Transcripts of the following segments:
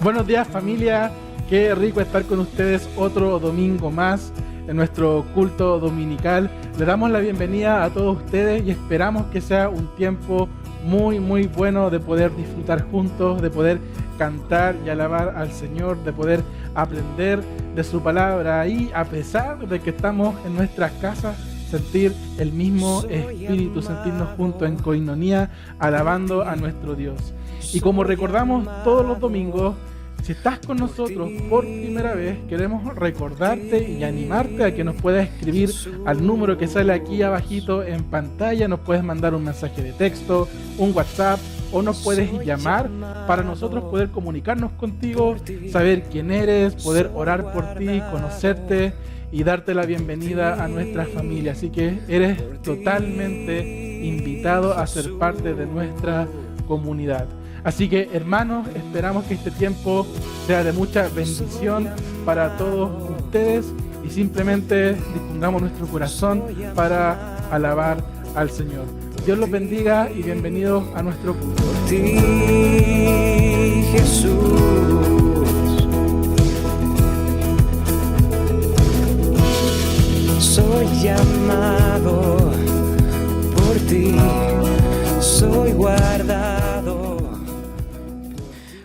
Buenos días, familia, qué rico estar con ustedes otro domingo más en nuestro culto dominical. Le damos la bienvenida a todos ustedes y esperamos que sea un tiempo muy bueno de poder disfrutar juntos, de poder cantar y alabar al Señor, de poder aprender de su palabra y, a pesar de que estamos en nuestras casas, sentir el mismo espíritu, sentirnos juntos en coinonía, alabando a nuestro Dios. Y como recordamos todos los domingos, si estás con nosotros por primera vez, queremos recordarte y animarte a que nos puedas escribir al número que sale aquí abajito en pantalla. Nos puedes mandar un mensaje de texto, un WhatsApp, o nos puedes llamar para nosotros poder comunicarnos contigo, saber quién eres, poder orar por ti, conocerte y darte la bienvenida a nuestra familia. Así que eres totalmente invitado a ser parte de nuestra comunidad. Así que, hermanos, esperamos que este tiempo sea de mucha bendición para todos ustedes y simplemente dispongamos nuestro corazón para alabar al Señor. Dios los bendiga y bienvenidos a nuestro culto. Por ti, Jesús, soy llamado por ti, soy guardado.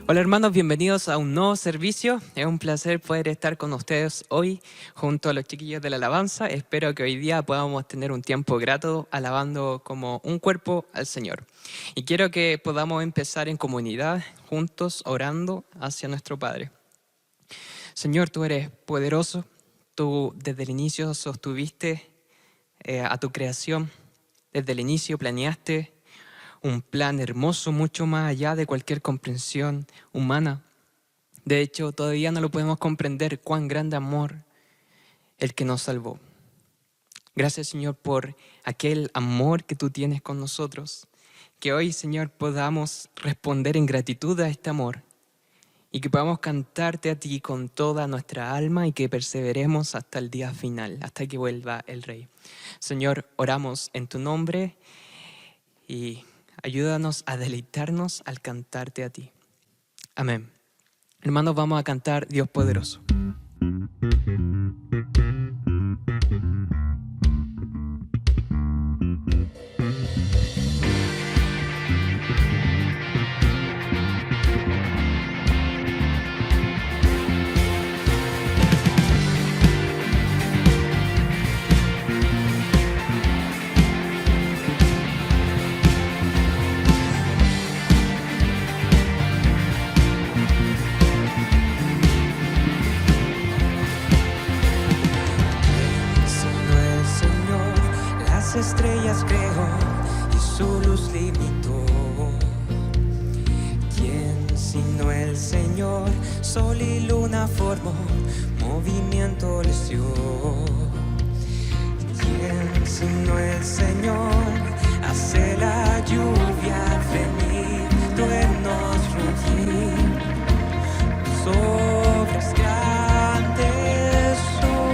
Hola hermanos, bienvenidos a un nuevo servicio. Es un placer poder estar con ustedes hoy junto a los chiquillos de la alabanza. Espero que hoy día podamos tener un tiempo grato alabando como un cuerpo al Señor. Y quiero que podamos empezar en comunidad, juntos, orando hacia nuestro Padre. Señor, tú eres poderoso. Tú desde el inicio sostuviste a tu creación. Desde el inicio planeaste un plan hermoso, mucho más allá de cualquier comprensión humana. De hecho, todavía no lo podemos comprender cuán grande amor el que nos salvó. Gracias, Señor, por aquel amor que tú tienes con nosotros. Que hoy, Señor, podamos responder en gratitud a este amor y que podamos cantarte a ti con toda nuestra alma y que perseveremos hasta el día final, hasta que vuelva el Rey. Señor, oramos en tu nombre y ayúdanos a deleitarnos al cantarte a ti. Amén. Hermanos, vamos a cantar Dios poderoso. Estrellas creó y su luz limitó. ¿Quién sino el Señor? Sol y luna formó, movimiento les dio. ¿Quién sino el Señor? Hace la lluvia venir, truenos rugir, tus obras grandes son.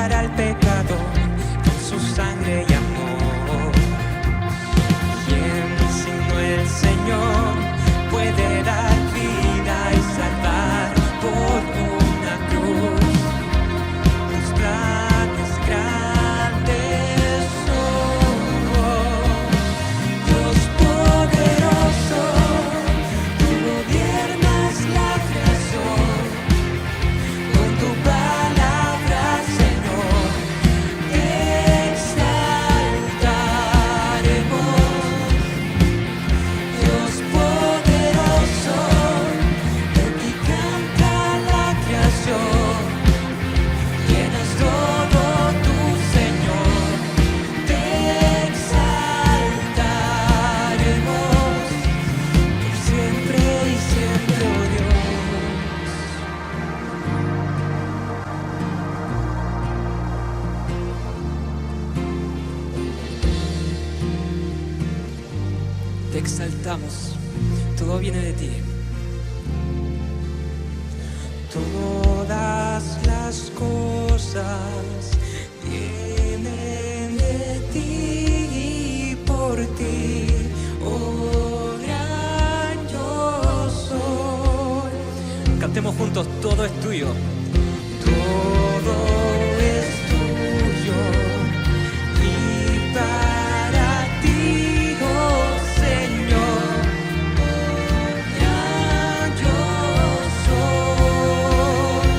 Al pecado con su sangre y amor. ¿Quién sino el Señor puede dar vida y salvar por una cruz? Tus planes grandes son. Dios poderoso, tú gobiernas la creación. Con tu palabra, Señor, exaltamos. Todo viene de ti. Todas las cosas vienen de ti y por ti, oh gran yo soy. Cantemos juntos, todo es tuyo. Todo es tuyo y para ti, oh Señor, gran yo soy.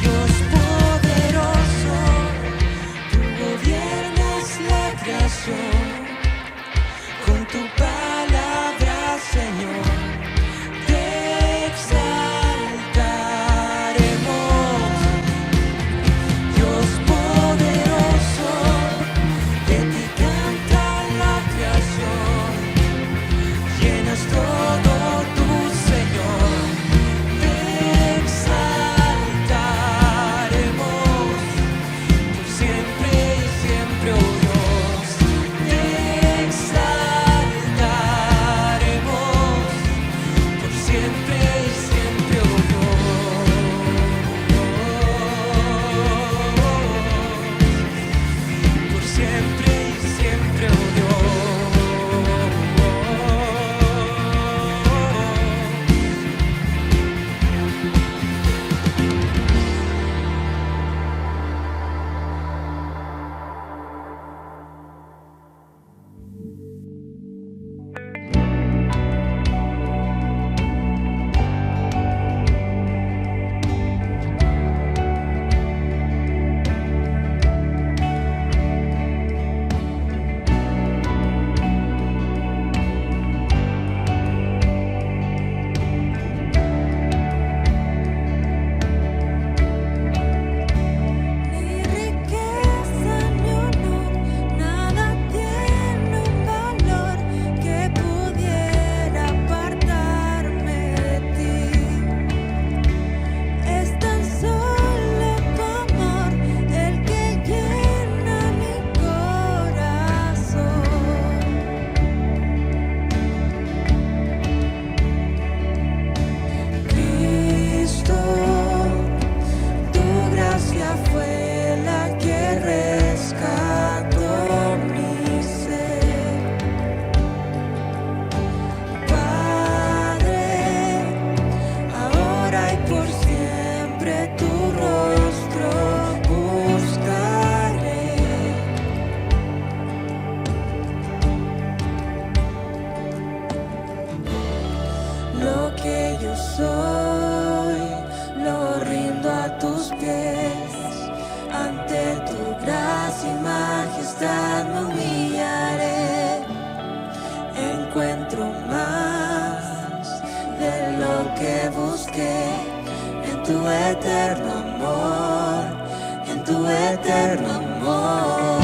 Dios poderoso, tú gobiernas la creación. Con tu palabra, Señor, te exaltaremos. Dios poderoso, de ti canta la creación. Llenas todo tu Señor, te exaltaremos. Por siempre y siempre, oh Dios, te exaltaremos. Por siempre y siempre, oh Dios. Por siempre y siempre, oh Dios. Ni riqueza ni honor, nada tiene un valor que pudiera apartarme de ti. Es tan solo tu amor el que llena mi corazón. Cristo, tu gracia fue la que rescató mi ser. Padre, ahora y por siempre tu rostro buscaré. Lo que yo soy, lo rindo a tus pies. Ante tu gracia y majestad me humillaré. Encuentro más de lo que busqué en tu eterno amor, en tu eterno amor.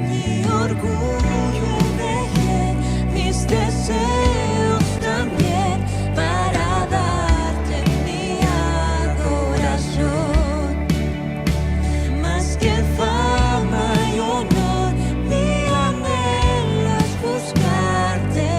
Mi orgullo dejé, mis deseos también, para darte mi adoración. Más que fama y honor, mi anhelo es buscarte,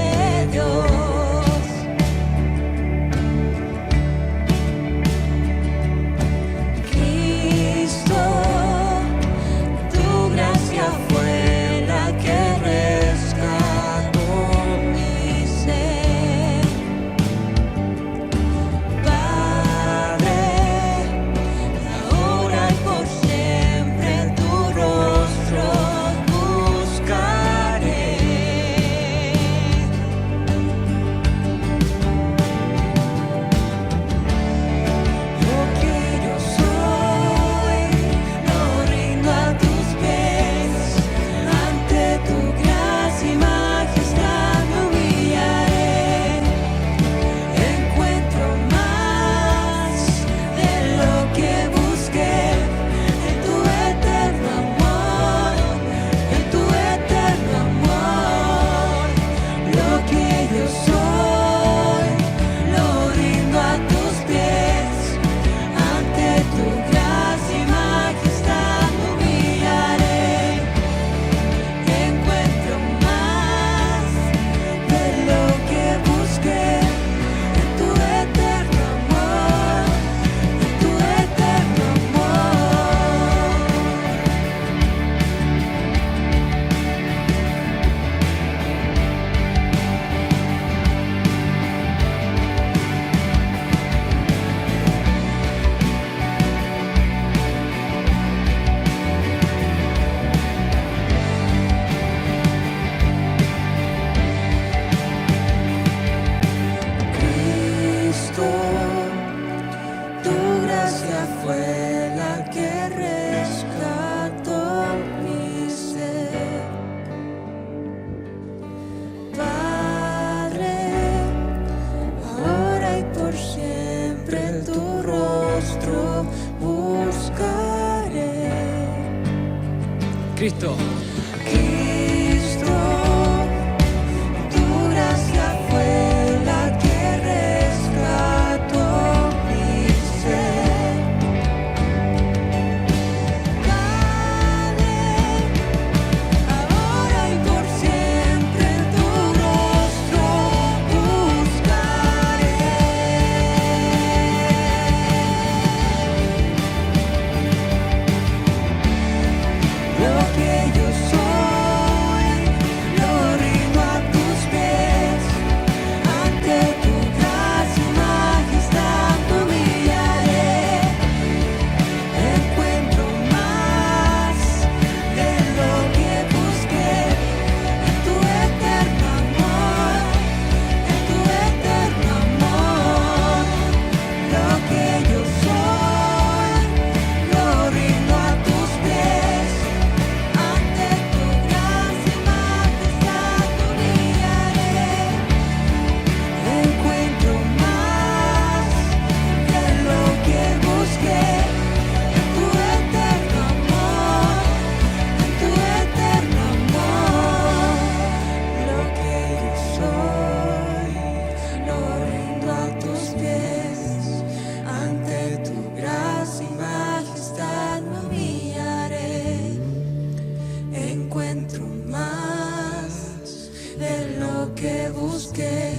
encuentro más de lo que busqué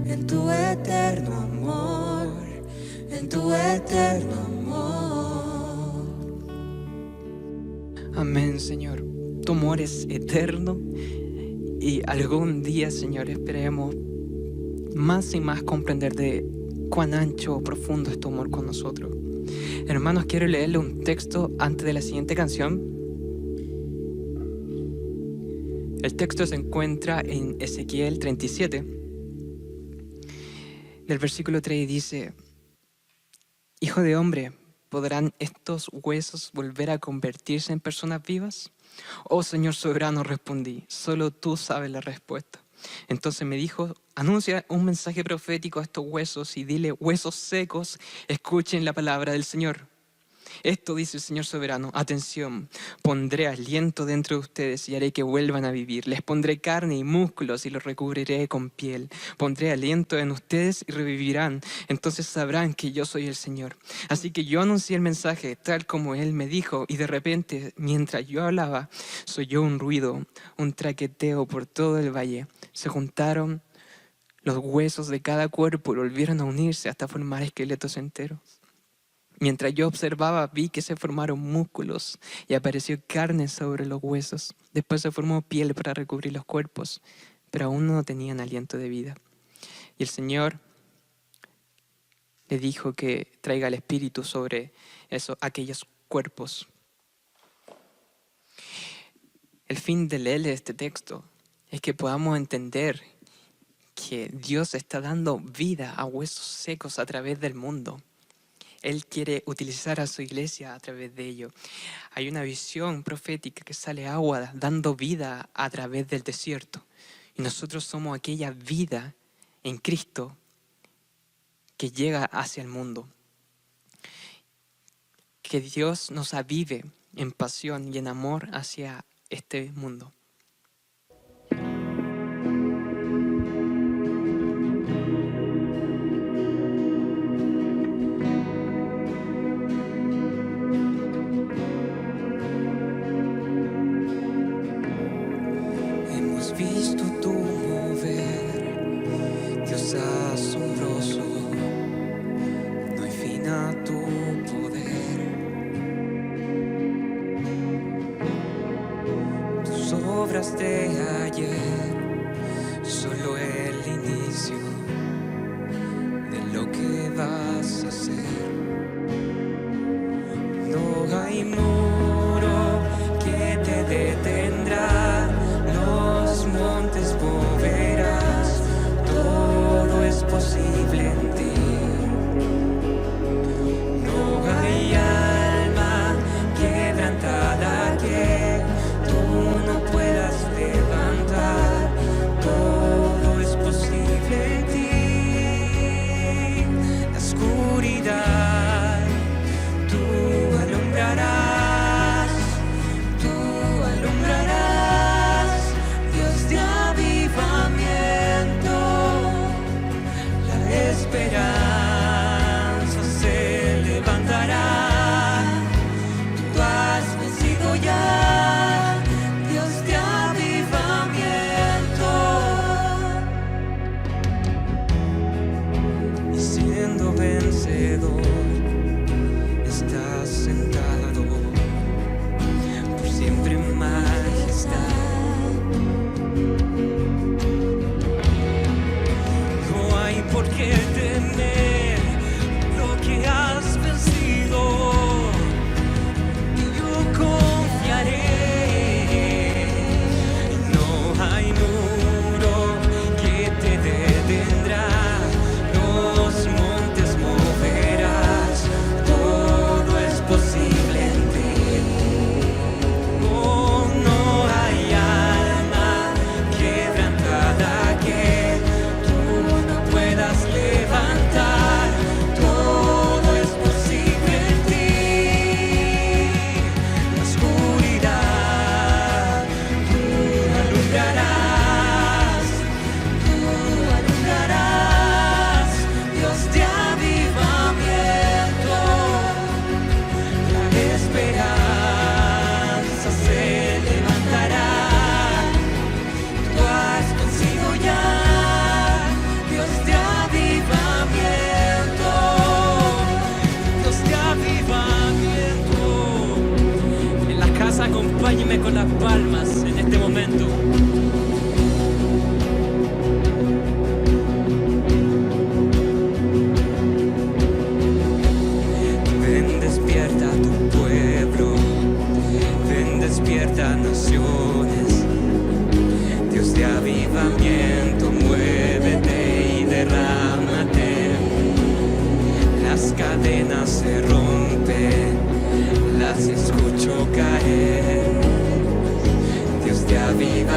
en tu eterno amor, en tu eterno amor. Amén, Señor. Tu amor es eterno y algún día, Señor, esperemos más y más comprender de cuán ancho o profundo es tu amor con nosotros. Hermanos, quiero leerle un texto antes de la siguiente canción. El texto se encuentra en Ezequiel 37, del versículo 3, y dice: Hijo de hombre, ¿podrán estos huesos volver a convertirse en personas vivas? Oh Señor soberano, respondí, solo tú sabes la respuesta. Entonces me dijo: anuncia un mensaje profético a estos huesos y dile: huesos secos, escuchen la palabra del Señor. Esto dice el Señor soberano: atención, pondré aliento dentro de ustedes y haré que vuelvan a vivir. Les pondré carne y músculos y los recubriré con piel. Pondré aliento en ustedes y revivirán. Entonces sabrán que yo soy el Señor. Así que yo anuncié el mensaje tal como Él me dijo, y de repente, mientras yo hablaba, se oyó un ruido, un traqueteo por todo el valle. Se juntaron los huesos de cada cuerpo y volvieron a unirse hasta formar esqueletos enteros. Mientras yo observaba, vi que se formaron músculos y apareció carne sobre los huesos. Después se formó piel para recubrir los cuerpos, pero aún no tenían aliento de vida. Y el Señor le dijo que traiga el Espíritu sobre aquellos cuerpos. El fin de leer este texto es que podamos entender que Dios está dando vida a huesos secos a través del mundo. Él quiere utilizar a su iglesia a través de ello. Hay una visión profética que sale agua dando vida a través del desierto. Y nosotros somos aquella vida en Cristo que llega hacia el mundo. Que Dios nos avive en pasión y en amor hacia este mundo. Hemos visto tu mover, Dios asombroso, no hay fin a tu poder. Tus obras de ayer, solo el inicio de lo que vas a hacer. No hay muro que te detendrá, los montes moverás, todo es posible en ti. No hay alma quebrantada que tú no puedas levantar, todo es posible en ti. La oscuridad tú alumbrarás.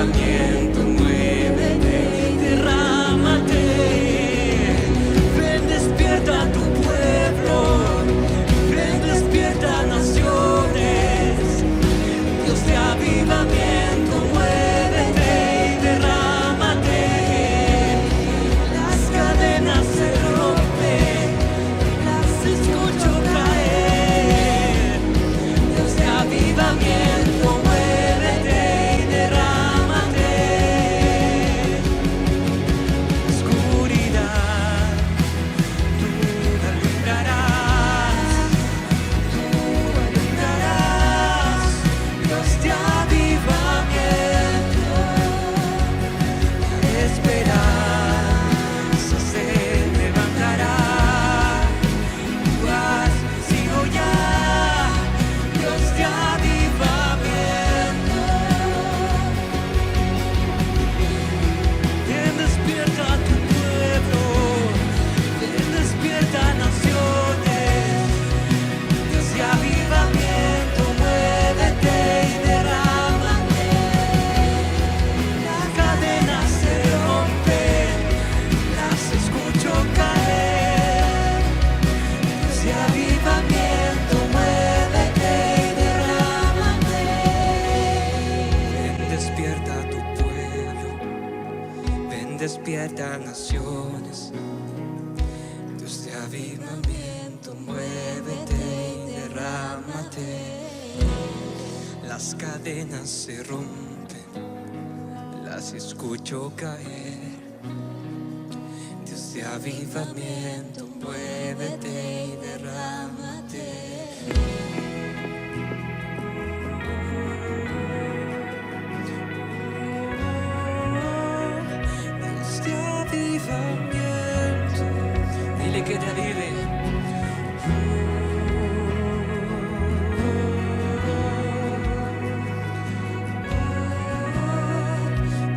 avivamiento, muévete, derrámate. Ven, despierta tu pueblo, ven, despierta naciones. Dios de avivamiento, muévete y derrámate. Las cadenas se rompen, las escucho caer. Dios de avivamiento, muévete y derrámate. Oscuridad, tú alumbrarás, Dios de avivamiento. La esperanza se levantará. Tú has sido ya Dios de avivamiento. Ven, despierta tu pueblo, ven, despierta naciones. Dios de avivamiento, muévete y derrámate. Las cadenas se rompen, las escucho caer. Dios de avivamiento, muévete y derrámate. Ven, despierta tu pueblo, ven, despierta naciones. Dios de avivamiento, muévete y derrámate. Las cadenas se rompen, las escucho caer. Dios de avivamiento, muévete y derrámate. Dios de avivamiento, dile que te avive.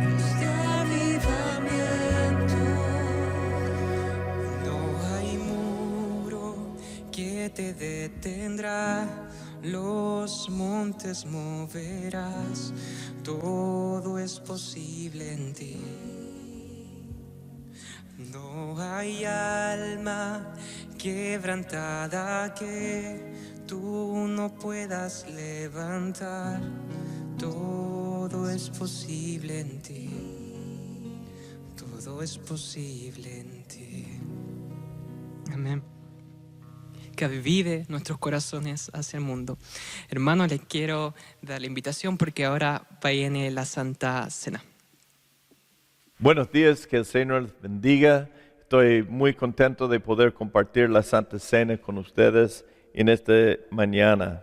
Dios de avivamiento. No hay muro que te detendrá, los montes moverás, todo es posible en ti. No hay alma quebrantada que tú no puedas levantar, todo es posible en ti, todo es posible en ti. Amén. Que avive nuestros corazones hacia el mundo. Hermanos, les quiero dar la invitación porque ahora viene la Santa Cena. Buenos días, que el Señor les bendiga. Estoy muy contento de poder compartir la Santa Cena con ustedes en esta mañana.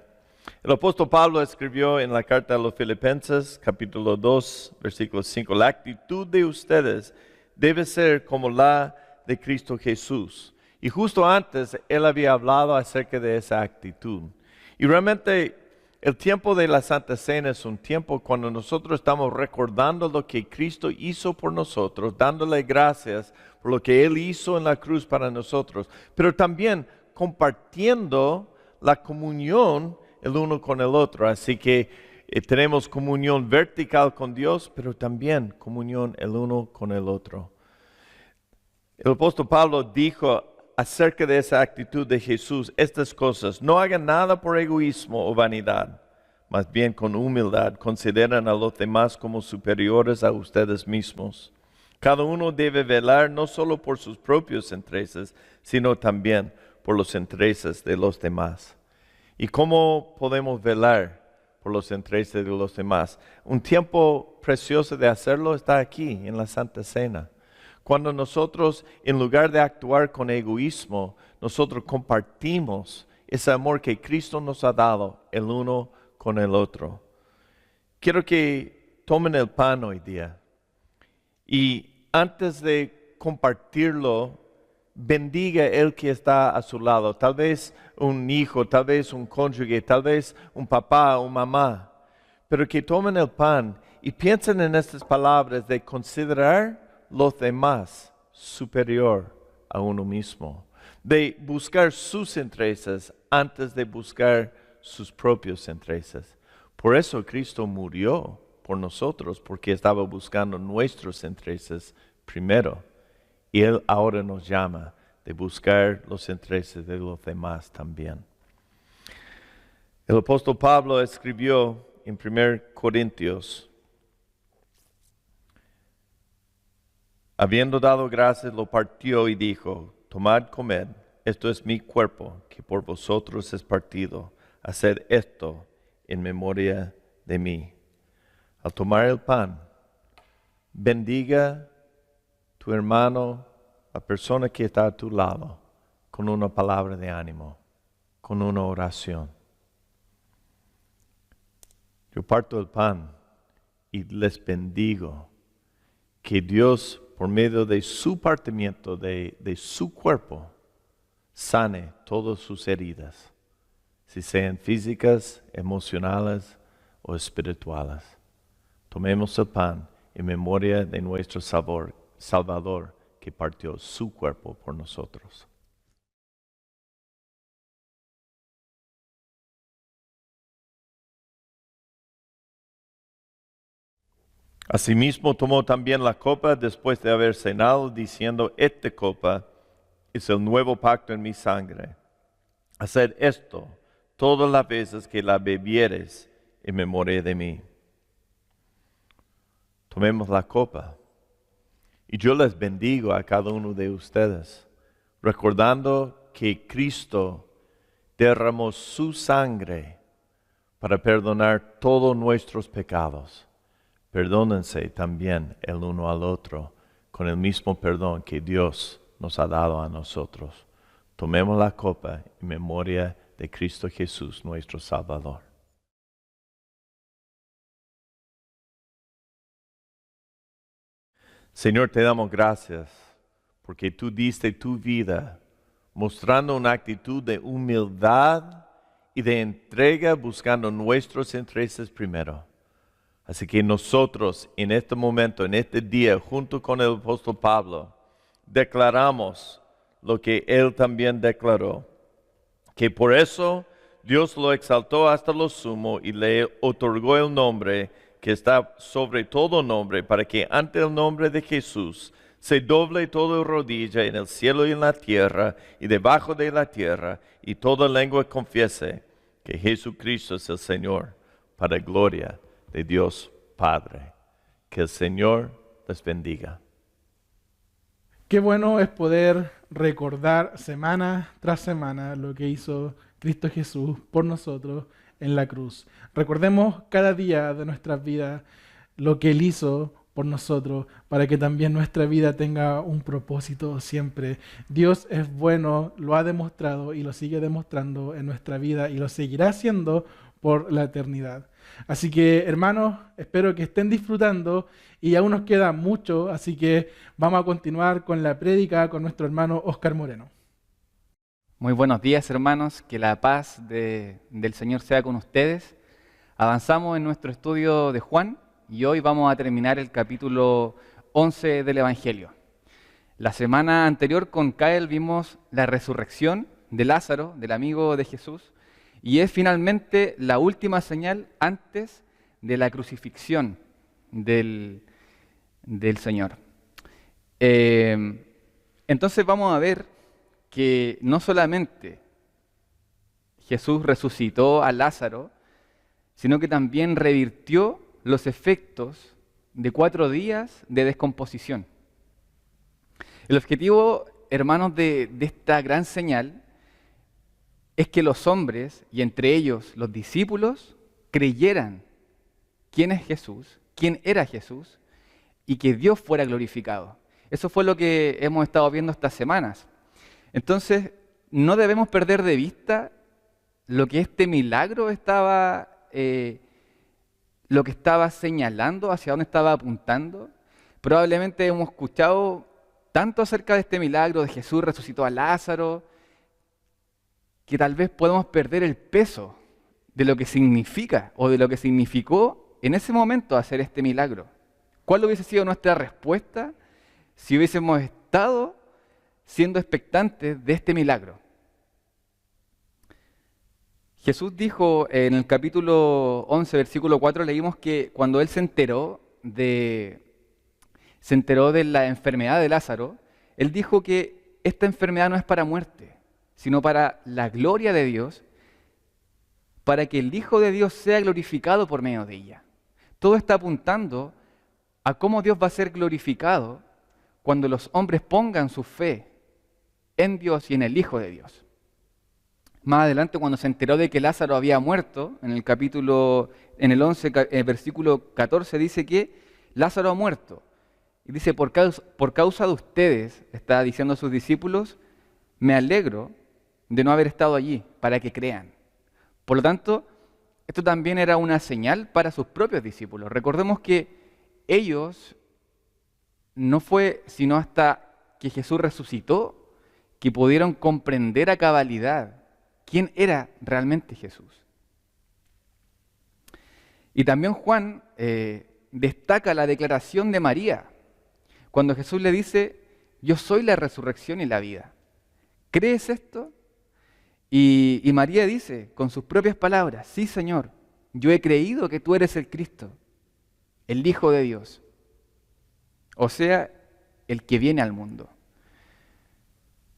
El apóstol Pablo escribió en la carta a los Filipenses, capítulo 2, versículo 5, la actitud de ustedes debe ser como la de Cristo Jesús. Y justo antes él había hablado acerca de esa actitud. Y realmente el tiempo de la Santa Cena es un tiempo cuando nosotros estamos recordando lo que Cristo hizo por nosotros, dándole gracias por lo que Él hizo en la cruz para nosotros, pero también compartiendo la comunión el uno con el otro. Así que tenemos comunión vertical con Dios, pero también comunión el uno con el otro. El apóstol Pablo dijo acerca de esa actitud de Jesús estas cosas: no hagan nada por egoísmo o vanidad, más bien con humildad consideren a los demás como superiores a ustedes mismos. Cada uno debe velar no solo por sus propios intereses, sino también por los intereses de los demás. ¿Y cómo podemos velar por los intereses de los demás? Un tiempo precioso de hacerlo está aquí en la Santa Cena. Cuando nosotros, en lugar de actuar con egoísmo, nosotros compartimos ese amor que Cristo nos ha dado el uno con el otro. Quiero que tomen el pan hoy día y antes de compartirlo, bendiga el que está a su lado. Tal vez un hijo, tal vez un cónyuge, tal vez un papá o mamá. Pero que tomen el pan y piensen en estas palabras de considerar los demás superior a uno mismo, de buscar sus intereses antes de buscar sus propios intereses. Por eso Cristo murió por nosotros porque estaba buscando nuestros intereses primero. Y Él ahora nos llama de buscar los intereses de los demás también. El apóstol Pablo escribió en 1 Corintios, habiendo dado gracias, lo partió y dijo, tomad, comed, esto es mi cuerpo, que por vosotros es partido. Haced esto en memoria de mí. Al tomar el pan, bendiga tu hermano, la persona que está a tu lado, con una palabra de ánimo, con una oración. Yo parto el pan y les bendigo que Dios, por medio de su partimiento, de su cuerpo, sane todas sus heridas, si sean físicas, emocionales o espirituales. Tomemos el pan en memoria de nuestro Salvador, que partió su cuerpo por nosotros. Asimismo tomó también la copa después de haber cenado, diciendo, esta copa es el nuevo pacto en mi sangre. Haced esto todas las veces que la bebieres en memoria de mí. Tomemos la copa. Y yo les bendigo a cada uno de ustedes, recordando que Cristo derramó su sangre para perdonar todos nuestros pecados. Perdónense también el uno al otro con el mismo perdón que Dios nos ha dado a nosotros. Tomemos la copa en memoria de Cristo Jesús, nuestro Salvador. Señor, te damos gracias porque tú diste tu vida mostrando una actitud de humildad y de entrega buscando nuestros intereses primero. Así que nosotros en este momento, en este día, junto con el apóstol Pablo, declaramos lo que él también declaró, que por eso Dios lo exaltó hasta lo sumo y le otorgó el nombre que está sobre todo nombre, para que ante el nombre de Jesús se doble toda rodilla en el cielo y en la tierra y debajo de la tierra, y toda lengua confiese que Jesucristo es el Señor, para gloria de Dios Padre. Que el Señor les bendiga. Qué bueno es poder recordar semana tras semana lo que hizo Cristo Jesús por nosotros en la cruz. Recordemos cada día de nuestras vidas lo que Él hizo por nosotros, para que también nuestra vida tenga un propósito siempre. Dios es bueno, lo ha demostrado y lo sigue demostrando en nuestra vida y lo seguirá haciendo por la eternidad. Así que, hermanos, espero que estén disfrutando y aún nos queda mucho, así que vamos a continuar con la prédica con nuestro hermano Oscar Moreno. Muy buenos días, hermanos, que la paz del Señor sea con ustedes. Avanzamos en nuestro estudio de Juan y hoy vamos a terminar el capítulo 11 del Evangelio. La semana anterior con Kael vimos la resurrección de Lázaro, del amigo de Jesús, y es finalmente la última señal antes de la crucifixión del Señor. Entonces vamos a ver que no solamente Jesús resucitó a Lázaro, sino que también revirtió los efectos de 4 días de descomposición. El objetivo, hermanos, de esta gran señal es que los hombres, y entre ellos los discípulos, creyeran quién es Jesús, quién era Jesús, y que Dios fuera glorificado. Eso fue lo que hemos estado viendo estas semanas. Entonces, no debemos perder de vista lo que este milagro estaba, lo que estaba señalando, hacia dónde estaba apuntando. Probablemente hemos escuchado tanto acerca de este milagro, de Jesús resucitó a Lázaro, que tal vez podemos perder el peso de lo que significa o de lo que significó en ese momento hacer este milagro. ¿Cuál hubiese sido nuestra respuesta si hubiésemos estado siendo expectantes de este milagro? Jesús dijo en el capítulo 11, versículo 4, leímos que cuando él se enteró de la enfermedad de Lázaro, él dijo que esta enfermedad no es para muerte, sino para la gloria de Dios, para que el Hijo de Dios sea glorificado por medio de ella. Todo está apuntando a cómo Dios va a ser glorificado cuando los hombres pongan su fe en Dios y en el Hijo de Dios. Más adelante, cuando se enteró de que Lázaro había muerto, en el 11, versículo 14, dice que Lázaro ha muerto. Y dice, por causa de ustedes, está diciendo a sus discípulos, me alegro de no haber estado allí, para que crean. Por lo tanto, esto también era una señal para sus propios discípulos. Recordemos que ellos no fue sino hasta que Jesús resucitó que pudieron comprender a cabalidad quién era realmente Jesús. Y también Juan destaca la declaración de María, cuando Jesús le dice, yo soy la resurrección y la vida. ¿Crees esto? Y María dice con sus propias palabras, sí Señor, yo he creído que tú eres el Cristo, el Hijo de Dios, o sea, el que viene al mundo.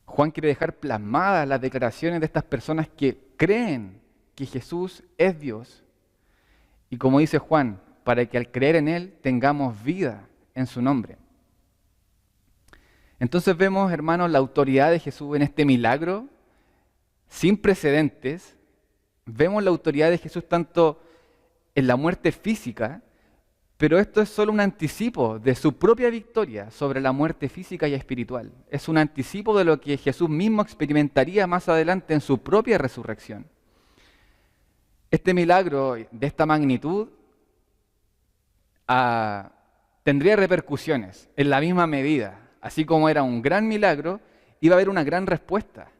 Juan quiere dejar plasmadas las declaraciones de estas personas que creen que Jesús es Dios. Y como dice Juan, para que al creer en Él tengamos vida en su nombre. Entonces vemos, hermanos, la autoridad de Jesús en este milagro sin precedentes. Vemos la autoridad de Jesús tanto en la muerte física, pero esto es solo un anticipo de su propia victoria sobre la muerte física y espiritual. Es un anticipo de lo que Jesús mismo experimentaría más adelante en su propia resurrección. Este milagro de esta magnitud tendría repercusiones en la misma medida. Así como era un gran milagro, iba a haber una gran respuesta.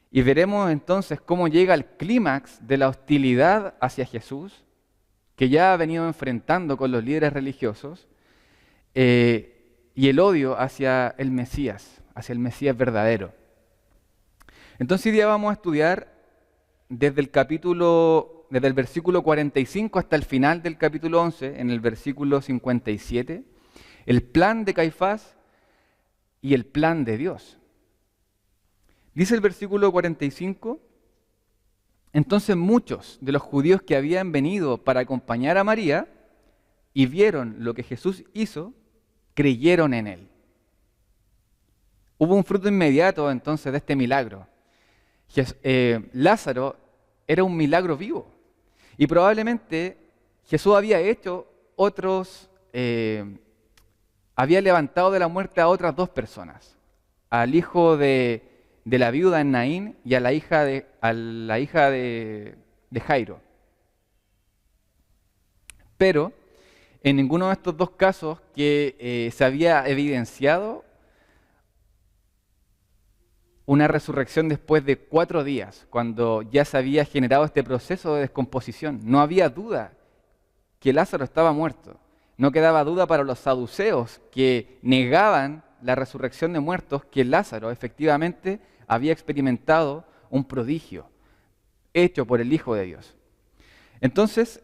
Y veremos entonces cómo llega el clímax de la hostilidad hacia Jesús, que ya ha venido enfrentando con los líderes religiosos, y el odio hacia el Mesías verdadero. Entonces hoy día vamos a estudiar desde el versículo 45 hasta el final del capítulo 11, en el versículo 57, el plan de Caifás y el plan de Dios. Dice el versículo 45, entonces muchos de los judíos que habían venido para acompañar a María y vieron lo que Jesús hizo, creyeron en él. Hubo un fruto inmediato entonces de este milagro. Lázaro era un milagro vivo y probablemente Jesús había hecho había levantado de la muerte a otras dos personas, al hijo de la viuda en Naín y a la hija de Jairo. Pero en ninguno de estos dos casos que se había evidenciado una resurrección después de 4 días, cuando ya se había generado este proceso de descomposición. No había duda que Lázaro estaba muerto. No quedaba duda para los saduceos que negaban la resurrección de muertos que Lázaro efectivamente había experimentado un prodigio hecho por el Hijo de Dios. Entonces,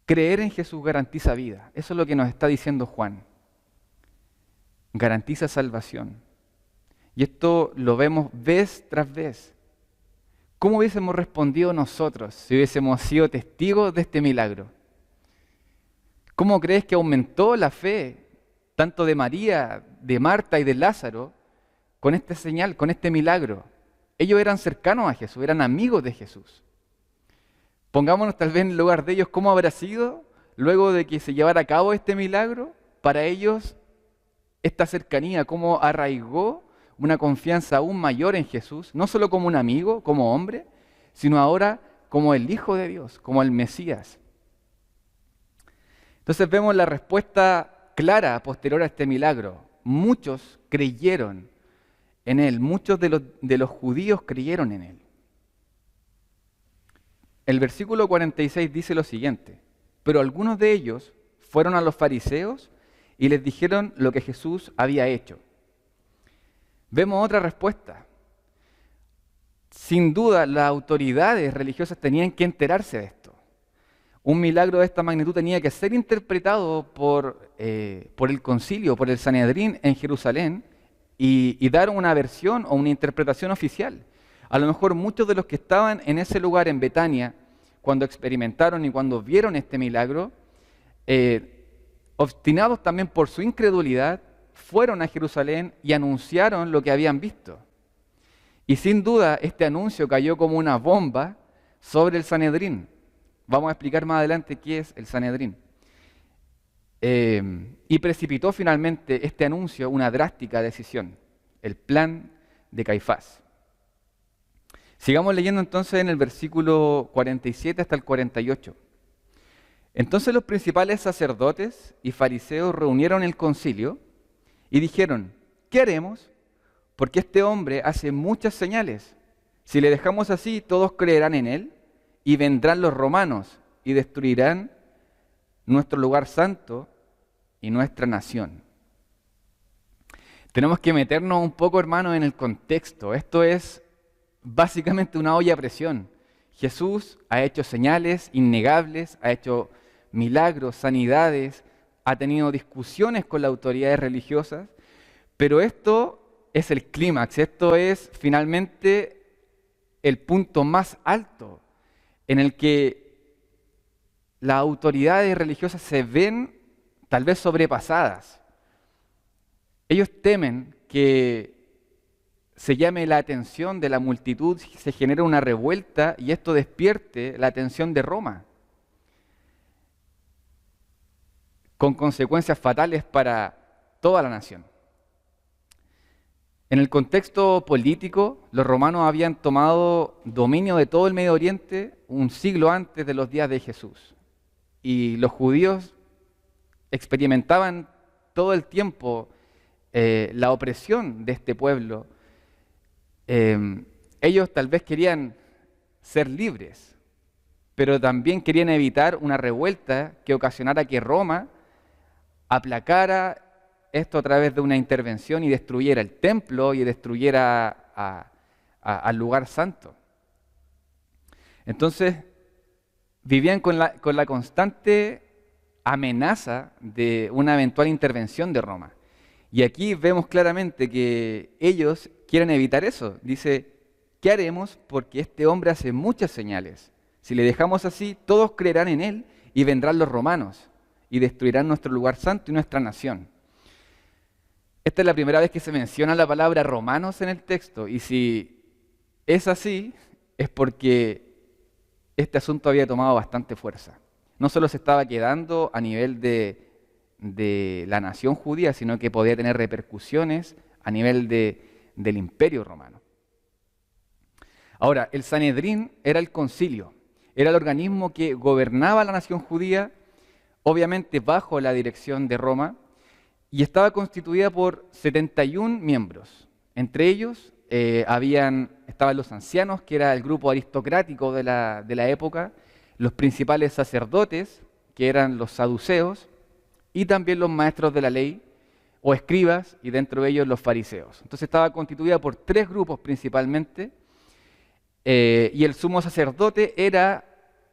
creer en Jesús garantiza vida. Eso es lo que nos está diciendo Juan. Garantiza salvación. Y esto lo vemos vez tras vez. ¿Cómo hubiésemos respondido nosotros si hubiésemos sido testigos de este milagro? ¿Cómo crees que aumentó la fe tanto de María, de Marta y de Lázaro con esta señal, con este milagro? Ellos eran cercanos a Jesús, eran amigos de Jesús. Pongámonos tal vez en el lugar de ellos, ¿cómo habrá sido luego de que se llevara a cabo este milagro? Para ellos, esta cercanía, cómo arraigó una confianza aún mayor en Jesús, no solo como un amigo, como hombre, sino ahora como el Hijo de Dios, como el Mesías. Entonces vemos la respuesta clara posterior a este milagro. Muchos creyeron en él, muchos de los judíos creyeron en él. El versículo 46 dice lo siguiente: pero algunos de ellos fueron a los fariseos y les dijeron lo que Jesús había hecho. Vemos otra respuesta. sin duda las autoridades religiosas tenían que enterarse de esto. Un milagro de esta magnitud tenía que ser interpretado por el concilio, por el Sanedrín en Jerusalén y dar una versión o una interpretación oficial. A lo mejor muchos de los que estaban en ese lugar en Betania, cuando experimentaron y cuando vieron este milagro, obstinados también por su incredulidad, fueron a Jerusalén y anunciaron lo que habían visto. Y sin duda este anuncio cayó como una bomba sobre el Sanedrín. Vamos a explicar más adelante qué es el Sanedrín. Y precipitó finalmente este anuncio una drástica decisión, el plan de Caifás. Sigamos leyendo entonces en el versículo 47 hasta el 48. Entonces los principales sacerdotes y fariseos reunieron el concilio y dijeron: ¿qué haremos? Porque este hombre hace muchas señales. Si le dejamos así, todos creerán en él y vendrán los romanos y destruirán nuestro lugar santo y nuestra nación. Tenemos que meternos un poco, hermanos, en el contexto. Esto es básicamente una olla a presión. Jesús ha hecho señales innegables, ha hecho milagros, sanidades, ha tenido discusiones con las autoridades religiosas, pero esto es el clímax, esto es finalmente el punto más alto en el que las autoridades religiosas se ven tal vez sobrepasadas. Ellos temen que se llame la atención de la multitud, se genere una revuelta y esto despierte la atención de Roma, con consecuencias fatales para toda la nación. En el contexto político, los romanos habían tomado dominio de todo el Medio Oriente un siglo antes de los días de Jesús. Y los judíos experimentaban todo el tiempo la opresión de este pueblo. Ellos tal vez querían ser libres, pero también querían evitar una revuelta que ocasionara que Roma aplacara esto a través de una intervención y destruyera el templo y destruyera al lugar santo. Entonces, vivían con la constante amenaza de una eventual intervención de Roma. Y aquí vemos claramente que ellos quieren evitar eso. Dice, ¿qué haremos? Porque este hombre hace muchas señales. Si le dejamos así, todos creerán en él y vendrán los romanos y destruirán nuestro lugar santo y nuestra nación. Esta es la primera vez que se menciona la palabra romanos en el texto, y si es así, es porque este asunto había tomado bastante fuerza. No solo se estaba quedando a nivel de la nación judía, sino que podía tener repercusiones a nivel del imperio romano. Ahora, el Sanedrín era el concilio, era el organismo que gobernaba la nación judía, obviamente bajo la dirección de Roma, y estaba constituida por 71 miembros. Entre ellos estaban los ancianos, que era el grupo aristocrático de la época, los principales sacerdotes, que eran los saduceos, y también los maestros de la ley, o escribas, y dentro de ellos los fariseos. Entonces estaba constituida por 3 grupos principalmente, y el sumo sacerdote era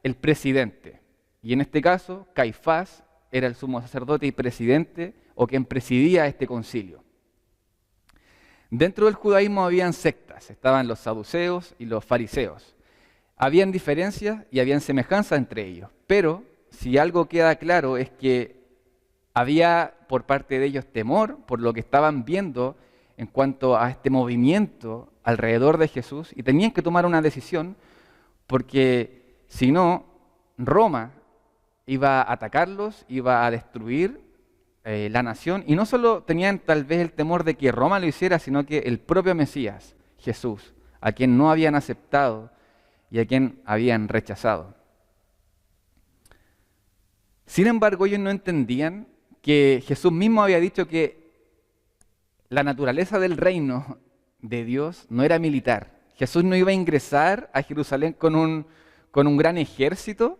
el presidente. Y en este caso, Caifás era el sumo sacerdote y presidente, o quien presidía este concilio. Dentro del judaísmo habían sectas, estaban los saduceos y los fariseos. Habían diferencias y habían semejanzas entre ellos, pero si algo queda claro es que había por parte de ellos temor por lo que estaban viendo en cuanto a este movimiento alrededor de Jesús, y tenían que tomar una decisión, porque si no, Roma iba a atacarlos, iba a destruir la nación, y no solo tenían tal vez el temor de que Roma lo hiciera, sino que el propio Mesías, Jesús, a quien no habían aceptado y a quien habían rechazado. Sin embargo, ellos no entendían que Jesús mismo había dicho que la naturaleza del reino de Dios no era militar. Jesús no iba a ingresar a Jerusalén con un gran ejército.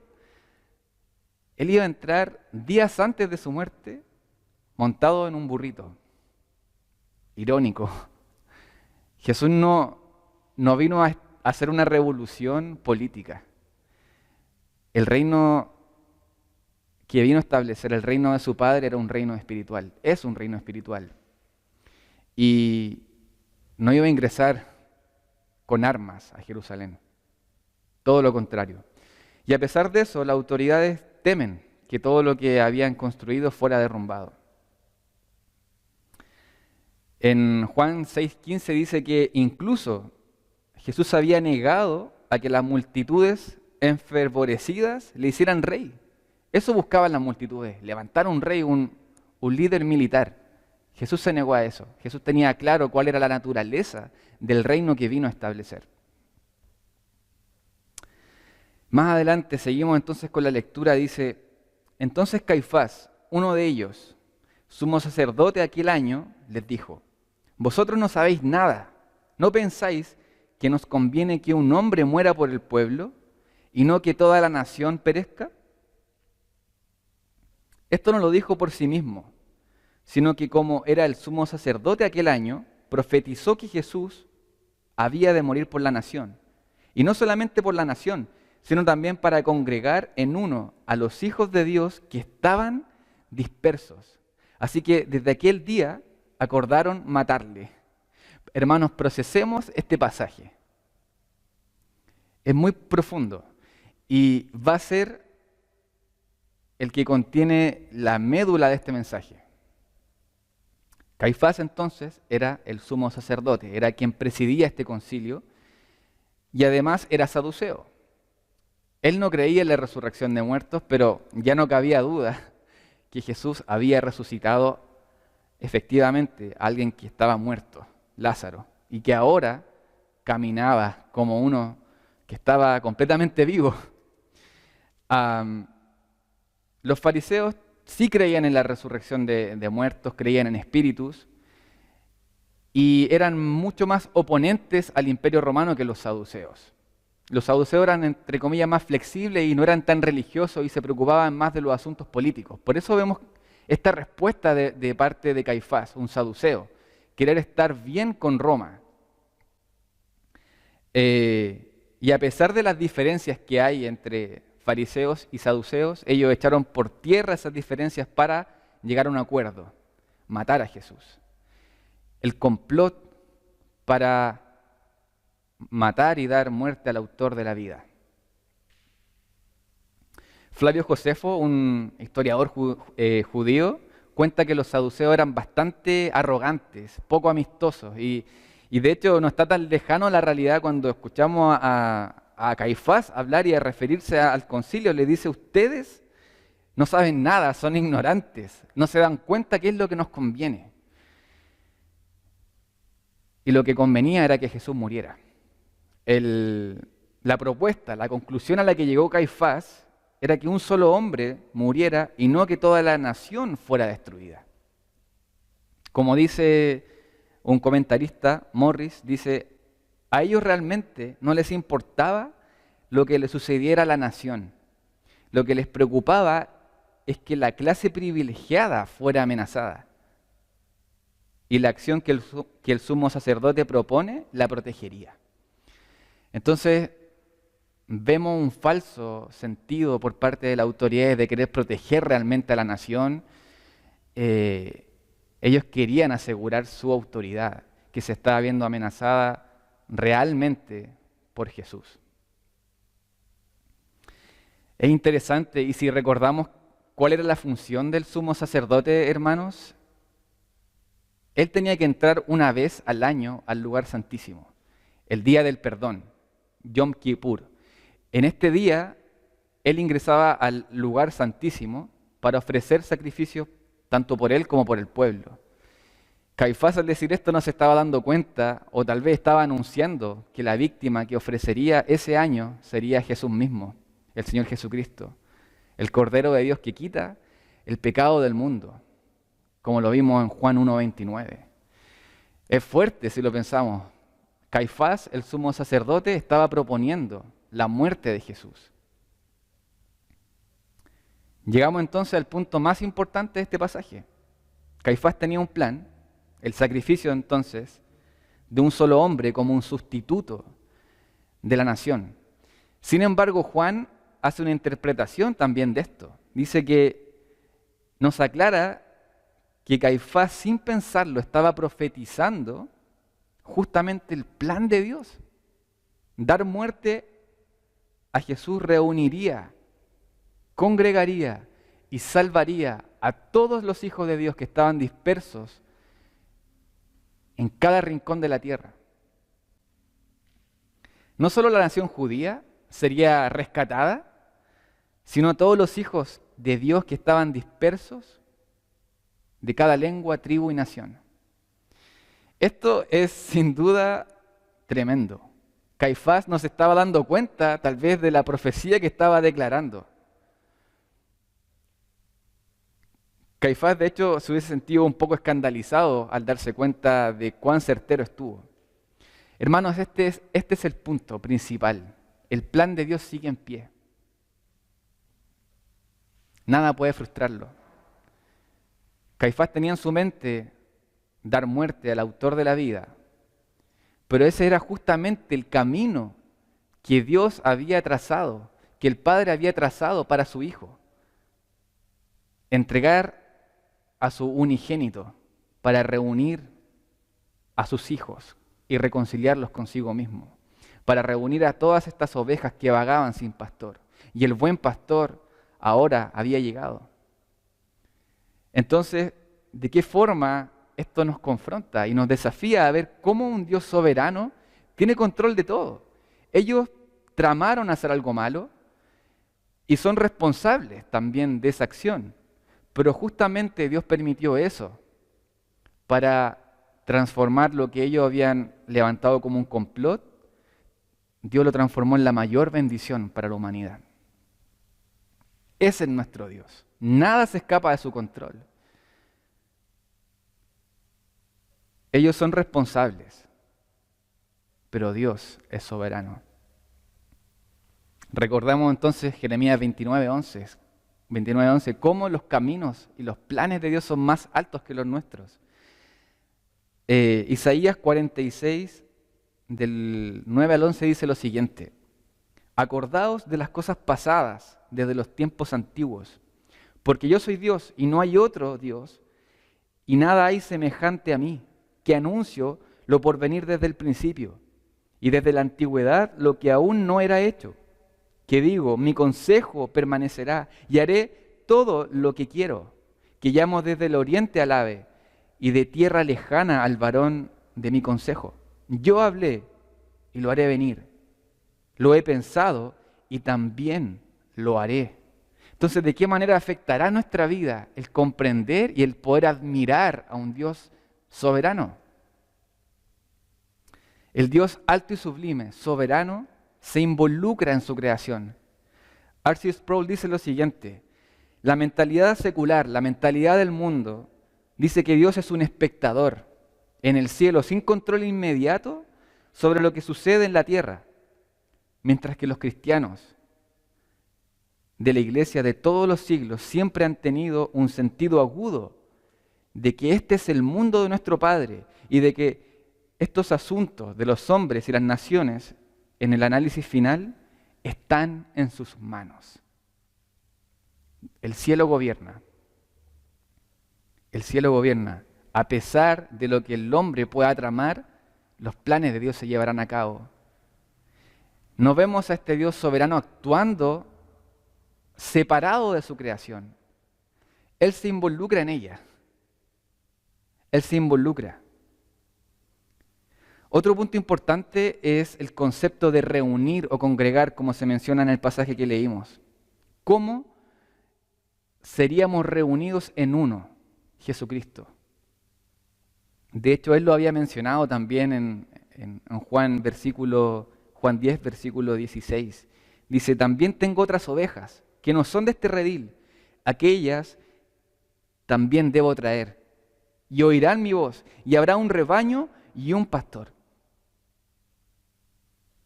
Él iba a entrar días antes de su muerte montado en un burrito. Irónico. Jesús no vino a hacer una revolución política. El reino que vino a establecer, el reino de su padre, era un reino espiritual, es un reino espiritual. Y no iba a ingresar con armas a Jerusalén, todo lo contrario. Y a pesar de eso, las autoridades temen que todo lo que habían construido fuera derrumbado. En Juan 6:15 dice que incluso Jesús había negado a que las multitudes enfervorecidas le hicieran rey. Eso buscaban las multitudes, levantar un rey, un líder militar. Jesús se negó a eso. Jesús tenía claro cuál era la naturaleza del reino que vino a establecer. Más adelante seguimos entonces con la lectura, dice: entonces Caifás, uno de ellos, sumo sacerdote aquel año, les dijo: vosotros no sabéis nada, ¿no pensáis que nos conviene que un hombre muera por el pueblo y no que toda la nación perezca? Esto no lo dijo por sí mismo, sino que como era el sumo sacerdote aquel año, profetizó que Jesús había de morir por la nación. Y no solamente por la nación, sino también para congregar en uno a los hijos de Dios que estaban dispersos. Así que desde aquel día acordaron matarle. Hermanos, procesemos este pasaje. Es muy profundo y va a ser el que contiene la médula de este mensaje. Caifás entonces era el sumo sacerdote, era quien presidía este concilio y además era saduceo. Él no creía en la resurrección de muertos, pero ya no cabía duda que Jesús había resucitado efectivamente a alguien que estaba muerto, Lázaro, y que ahora caminaba como uno que estaba completamente vivo. Los fariseos sí creían en la resurrección de muertos, creían en espíritus, y eran mucho más oponentes al imperio romano que los saduceos. Los saduceos eran, entre comillas, más flexibles y no eran tan religiosos y se preocupaban más de los asuntos políticos. Por eso vemos esta respuesta de parte de Caifás, un saduceo, querer estar bien con Roma. Y a pesar de las diferencias que hay entre fariseos y saduceos, ellos echaron por tierra esas diferencias para llegar a un acuerdo, matar a Jesús. El complot para matar y dar muerte al autor de la vida. Flavio Josefo, un historiador judío, cuenta que los saduceos eran bastante arrogantes, poco amistosos, y de hecho no está tan lejano a la realidad cuando escuchamos a Caifás hablar y a referirse al concilio. Le dice: ustedes no saben nada, son ignorantes, no se dan cuenta qué es lo que nos conviene. Y lo que convenía era que Jesús muriera. La propuesta, la conclusión a la que llegó Caifás era que un solo hombre muriera y no que toda la nación fuera destruida. Como dice un comentarista, Morris, dice: a ellos realmente no les importaba lo que le sucediera a la nación. Lo que les preocupaba es que la clase privilegiada fuera amenazada. Y la acción que el sumo sacerdote propone la protegería. Entonces, vemos un falso sentido por parte de las autoridades de querer proteger realmente a la nación. Ellos querían asegurar su autoridad, que se estaba viendo amenazada realmente por Jesús. Es interesante, y si recordamos cuál era la función del sumo sacerdote, hermanos, él tenía que entrar una vez al año al lugar santísimo, el día del perdón, Yom Kippur. En este día, él ingresaba al lugar santísimo para ofrecer sacrificios tanto por él como por el pueblo. Caifás, al decir esto, no se estaba dando cuenta, o tal vez estaba anunciando, que la víctima que ofrecería ese año sería Jesús mismo, el Señor Jesucristo, el Cordero de Dios que quita el pecado del mundo, como lo vimos en Juan 1:29. Es fuerte si lo pensamos. Caifás, el sumo sacerdote, estaba proponiendo la muerte de Jesús. Llegamos entonces al punto más importante de este pasaje. Caifás tenía un plan, el sacrificio entonces de un solo hombre como un sustituto de la nación. Sin embargo, Juan hace una interpretación también de esto. Dice que nos aclara que Caifás, sin pensarlo, estaba profetizando justamente el plan de Dios. Dar muerte a Jesús reuniría, congregaría y salvaría a todos los hijos de Dios que estaban dispersos en cada rincón de la tierra. No solo la nación judía sería rescatada, sino todos los hijos de Dios que estaban dispersos de cada lengua, tribu y nación. Esto es sin duda tremendo. Caifás no se estaba dando cuenta tal vez de la profecía que estaba declarando. Caifás, de hecho, se hubiese sentido un poco escandalizado al darse cuenta de cuán certero estuvo. Hermanos, este es el punto principal. El plan de Dios sigue en pie. Nada puede frustrarlo. Caifás tenía en su mente dar muerte al autor de la vida, pero ese era justamente el camino que Dios había trazado, que el Padre había trazado para su Hijo. Entregar a su unigénito para reunir a sus hijos y reconciliarlos consigo mismo, para reunir a todas estas ovejas que vagaban sin pastor. Y el buen pastor ahora había llegado. Entonces, ¿de qué forma esto nos confronta y nos desafía a ver cómo un Dios soberano tiene control de todo? Ellos tramaron hacer algo malo y son responsables también de esa acción. Pero justamente Dios permitió eso para transformar lo que ellos habían levantado como un complot. Dios lo transformó en la mayor bendición para la humanidad. Ese es nuestro Dios. Nada se escapa de su control. Ellos son responsables, pero Dios es soberano. Recordamos entonces Jeremías 29:11, cómo los caminos y los planes de Dios son más altos que los nuestros. Isaías 46, del 9 al 11, dice lo siguiente: acordaos de las cosas pasadas desde los tiempos antiguos, porque yo soy Dios y no hay otro Dios, y nada hay semejante a mí, que anuncio lo por venir desde el principio, y desde la antigüedad lo que aún no era hecho, que digo, mi consejo permanecerá, y haré todo lo que quiero, que llamo desde el oriente al ave, y de tierra lejana al varón de mi consejo. Yo hablé y lo haré venir, lo he pensado y también lo haré. Entonces, ¿de qué manera afectará nuestra vida el comprender y el poder admirar a un Dios soberano? El Dios alto y sublime, soberano, se involucra en su creación. R.C. Sproul dice lo siguiente: la mentalidad secular, la mentalidad del mundo, dice que Dios es un espectador en el cielo sin control inmediato sobre lo que sucede en la tierra, mientras que los cristianos de la iglesia de todos los siglos siempre han tenido un sentido agudo de que este es el mundo de nuestro Padre y de que estos asuntos de los hombres y las naciones, en el análisis final, están en sus manos. El cielo gobierna. El cielo gobierna. A pesar de lo que el hombre pueda tramar, los planes de Dios se llevarán a cabo. No vemos a este Dios soberano actuando separado de su creación. Él se involucra en ella. Él se involucra. Otro punto importante es el concepto de reunir o congregar, como se menciona en el pasaje que leímos. ¿Cómo seríamos reunidos en uno? Jesucristo. De hecho, Él lo había mencionado también en Juan 10, versículo 16. Dice, también tengo otras ovejas que no son de este redil. Aquellas también debo traer. Y oirán mi voz, y habrá un rebaño y un pastor.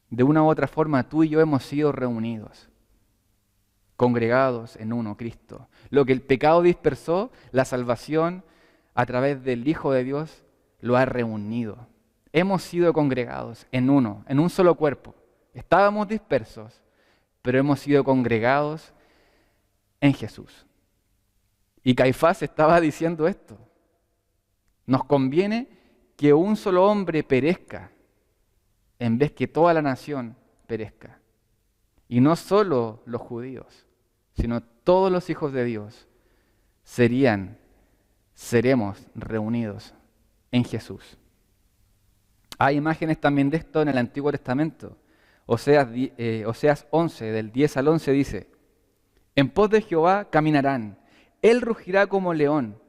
De una u otra forma, tú y yo hemos sido reunidos, congregados en uno, Cristo. Lo que el pecado dispersó, la salvación a través del Hijo de Dios lo ha reunido. Hemos sido congregados en uno, en un solo cuerpo, Estábamos dispersos, pero hemos sido congregados en Jesús. Y Caifás estaba diciendo esto. Nos conviene que un solo hombre perezca en vez que toda la nación perezca. Y no solo los judíos, sino todos los hijos de Dios seremos reunidos en Jesús. Hay imágenes también de esto en el Antiguo Testamento. Oseas 11, del 10 al 11 dice: en pos de Jehová caminarán, él rugirá como león,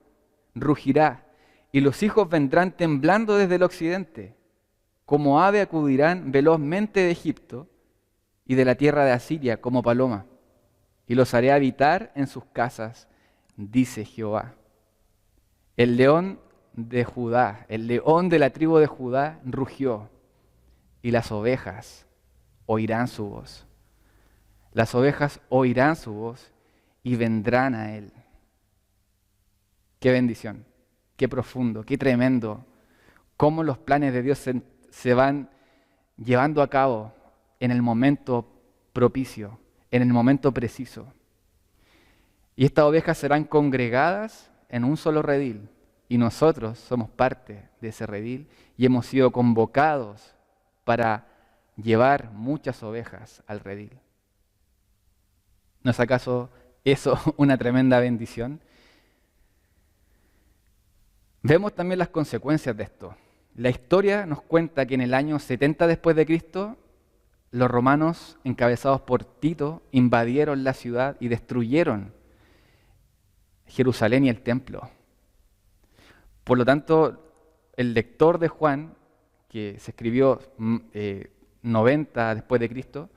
rugirá, y los hijos vendrán temblando desde el occidente. Como ave acudirán velozmente de Egipto y de la tierra de Asiria como paloma, y los haré habitar en sus casas, dice Jehová. El león de Judá, el león de la tribu de Judá rugió, y las ovejas oirán su voz. Las ovejas oirán su voz y vendrán a él. Qué bendición, qué profundo, qué tremendo, cómo los planes de Dios se van llevando a cabo en el momento propicio, en el momento preciso. Y estas ovejas serán congregadas en un solo redil, y nosotros somos parte de ese redil y hemos sido convocados para llevar muchas ovejas al redil. ¿No es acaso eso una tremenda bendición? Vemos también las consecuencias de esto. La historia nos cuenta que en el año 70 después de Cristo, los romanos, encabezados por Tito, invadieron la ciudad y destruyeron Jerusalén y el templo. Por lo tanto, el lector de Juan, que se escribió 90 después de Cristo,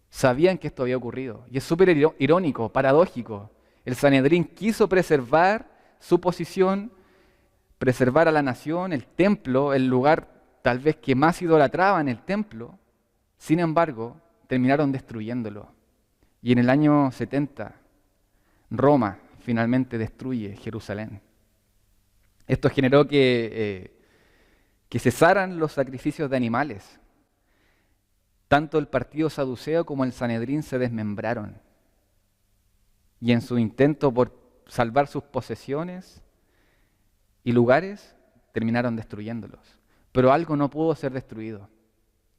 sabían que esto había ocurrido. Y es súper irónico, paradójico. El Sanedrín quiso preservar su posición, preservar a la nación, el templo, el lugar tal vez que más idolatraban el templo. Sin embargo, terminaron destruyéndolo. Y en el año 70, Roma finalmente destruye Jerusalén. Esto generó que cesaran los sacrificios de animales. Tanto el partido saduceo como el Sanedrín se desmembraron. Y en su intento por salvar sus posesiones y lugares, terminaron destruyéndolos. Pero algo no pudo ser destruido.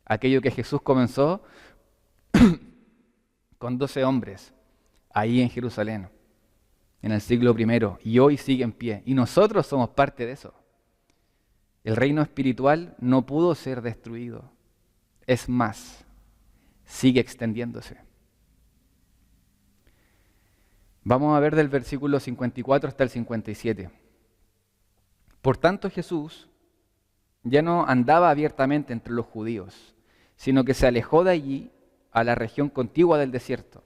Aquello que Jesús comenzó con 12 hombres ahí en Jerusalén, en el siglo I, y hoy sigue en pie. Y nosotros somos parte de eso. El reino espiritual no pudo ser destruido. Es más, sigue extendiéndose. Vamos a ver del versículo 54 hasta el 57. Por tanto, Jesús ya no andaba abiertamente entre los judíos, sino que se alejó de allí a la región contigua del desierto,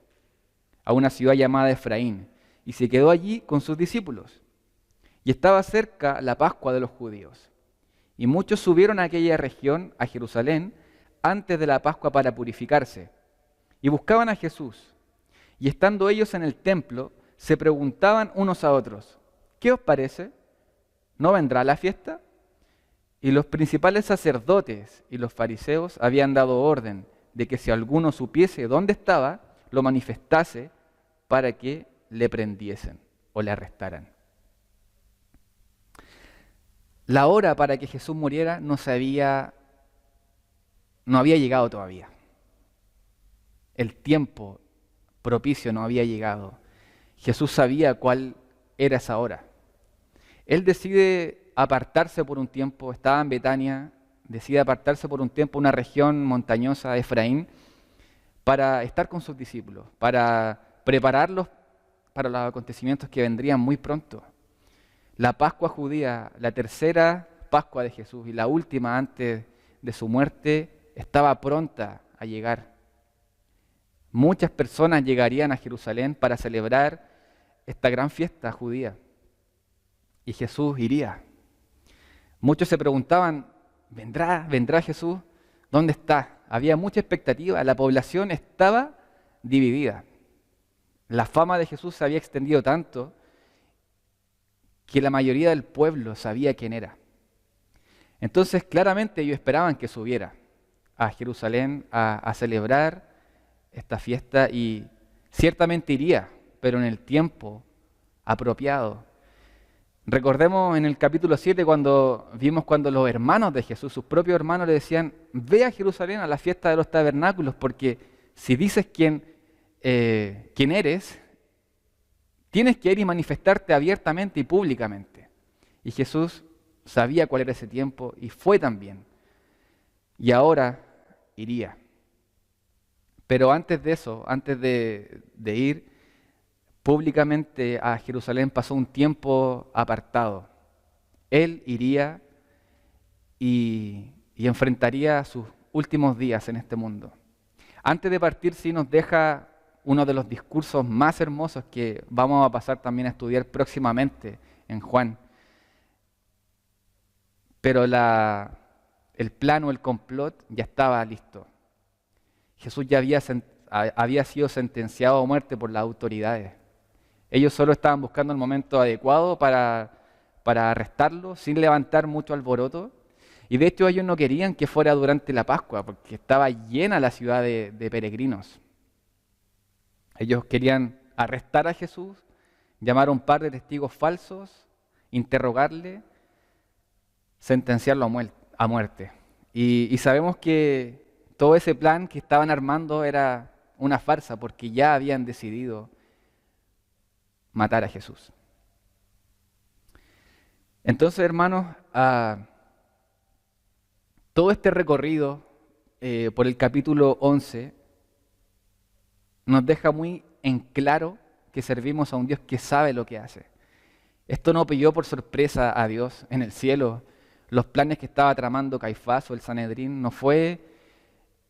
a una ciudad llamada Efraín, y se quedó allí con sus discípulos. Y estaba cerca la Pascua de los judíos. Y muchos subieron a aquella región, a Jerusalén, antes de la Pascua para purificarse, y buscaban a Jesús. Y estando ellos en el templo, se preguntaban unos a otros: ¿qué os parece? ¿No vendrá la fiesta? Y los principales sacerdotes y los fariseos habían dado orden de que si alguno supiese dónde estaba, lo manifestase para que le prendiesen o le arrestaran. La hora para que Jesús muriera no había llegado todavía. El tiempo propicio no había llegado. Jesús sabía cuál era esa hora. Él decide apartarse por un tiempo, estaba en Betania, decide apartarse por un tiempo a una región montañosa de Efraín para estar con sus discípulos, para prepararlos para los acontecimientos que vendrían muy pronto. La Pascua judía, la tercera Pascua de Jesús y la última antes de su muerte, estaba pronta a llegar. Muchas personas llegarían a Jerusalén para celebrar esta gran fiesta judía. Y Jesús iría. Muchos se preguntaban: ¿vendrá Jesús? ¿Dónde está? Había mucha expectativa, la población estaba dividida. La fama de Jesús se había extendido tanto que la mayoría del pueblo sabía quién era. Entonces, claramente ellos esperaban que subiera. a Jerusalén a celebrar esta fiesta y ciertamente iría, pero en el tiempo apropiado. Recordemos en el capítulo 7 cuando los hermanos de Jesús, sus propios hermanos, le decían: ve a Jerusalén a la fiesta de los tabernáculos, porque si dices quién eres, tienes que ir y manifestarte abiertamente y públicamente. Y Jesús sabía cuál era ese tiempo y fue también. Y ahora iría. Pero antes de eso, antes de ir públicamente a Jerusalén, pasó un tiempo apartado. Él iría y enfrentaría sus últimos días en este mundo. Antes de partir, sí nos deja uno de los discursos más hermosos que vamos a pasar también a estudiar próximamente en Juan. Pero el plan o el complot ya estaba listo. Jesús ya había sido sentenciado a muerte por las autoridades. Ellos solo estaban buscando el momento adecuado para arrestarlo sin levantar mucho alboroto. Y de hecho ellos no querían que fuera durante la Pascua porque estaba llena la ciudad de peregrinos. Ellos querían arrestar a Jesús, llamar a un par de testigos falsos, interrogarle, sentenciarlo a muerte. Y sabemos que todo ese plan que estaban armando era una farsa porque ya habían decidido matar a Jesús. Entonces, hermanos, todo este recorrido por el capítulo 11 nos deja muy en claro que servimos a un Dios que sabe lo que hace. Esto no pilló por sorpresa a Dios en el cielo. Los planes que estaba tramando Caifás o el Sanedrín no fue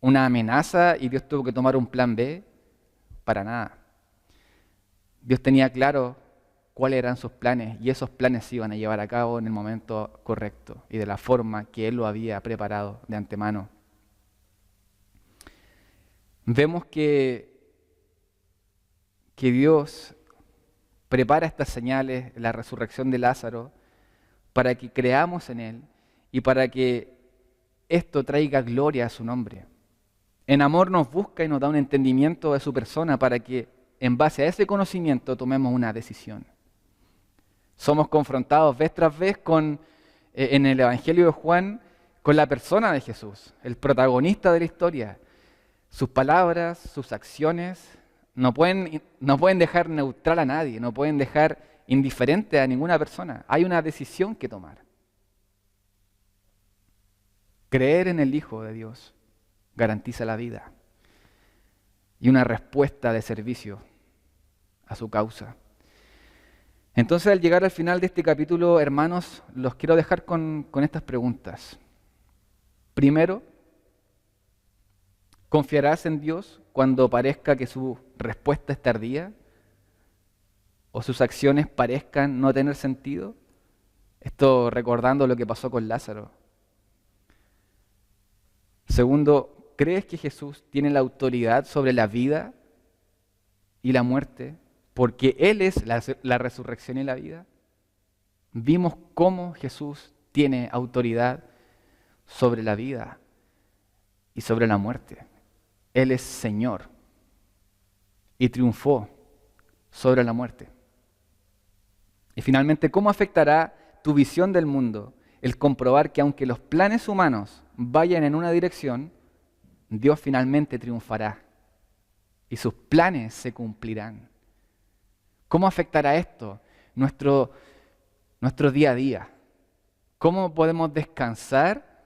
una amenaza y Dios tuvo que tomar un plan B, para nada. Dios tenía claro cuáles eran sus planes y esos planes se iban a llevar a cabo en el momento correcto y de la forma que Él lo había preparado de antemano. Vemos que Dios prepara estas señales, la resurrección de Lázaro, para que creamos en Él y para que esto traiga gloria a su nombre. En amor nos busca y nos da un entendimiento de su persona para que en base a ese conocimiento tomemos una decisión. Somos confrontados vez tras vez en el Evangelio de Juan con la persona de Jesús, el protagonista de la historia. Sus palabras, sus acciones no pueden dejar neutral a nadie, no pueden dejar indiferente a ninguna persona. Hay una decisión que tomar. Creer en el Hijo de Dios garantiza la vida y una respuesta de servicio a su causa. Entonces, al llegar al final de este capítulo, hermanos, los quiero dejar con estas preguntas. Primero, ¿confiarás en Dios cuando parezca que su respuesta es tardía o sus acciones parezcan no tener sentido? Esto recordando lo que pasó con Lázaro. Segundo, ¿crees que Jesús tiene la autoridad sobre la vida y la muerte porque Él es la resurrección y la vida? Vimos cómo Jesús tiene autoridad sobre la vida y sobre la muerte. Él es Señor y triunfó sobre la muerte. Y finalmente, ¿cómo afectará tu visión del mundo el comprobar que aunque los planes humanos vayan en una dirección, Dios finalmente triunfará y sus planes se cumplirán? ¿Cómo afectará esto nuestro día a día? ¿Cómo podemos descansar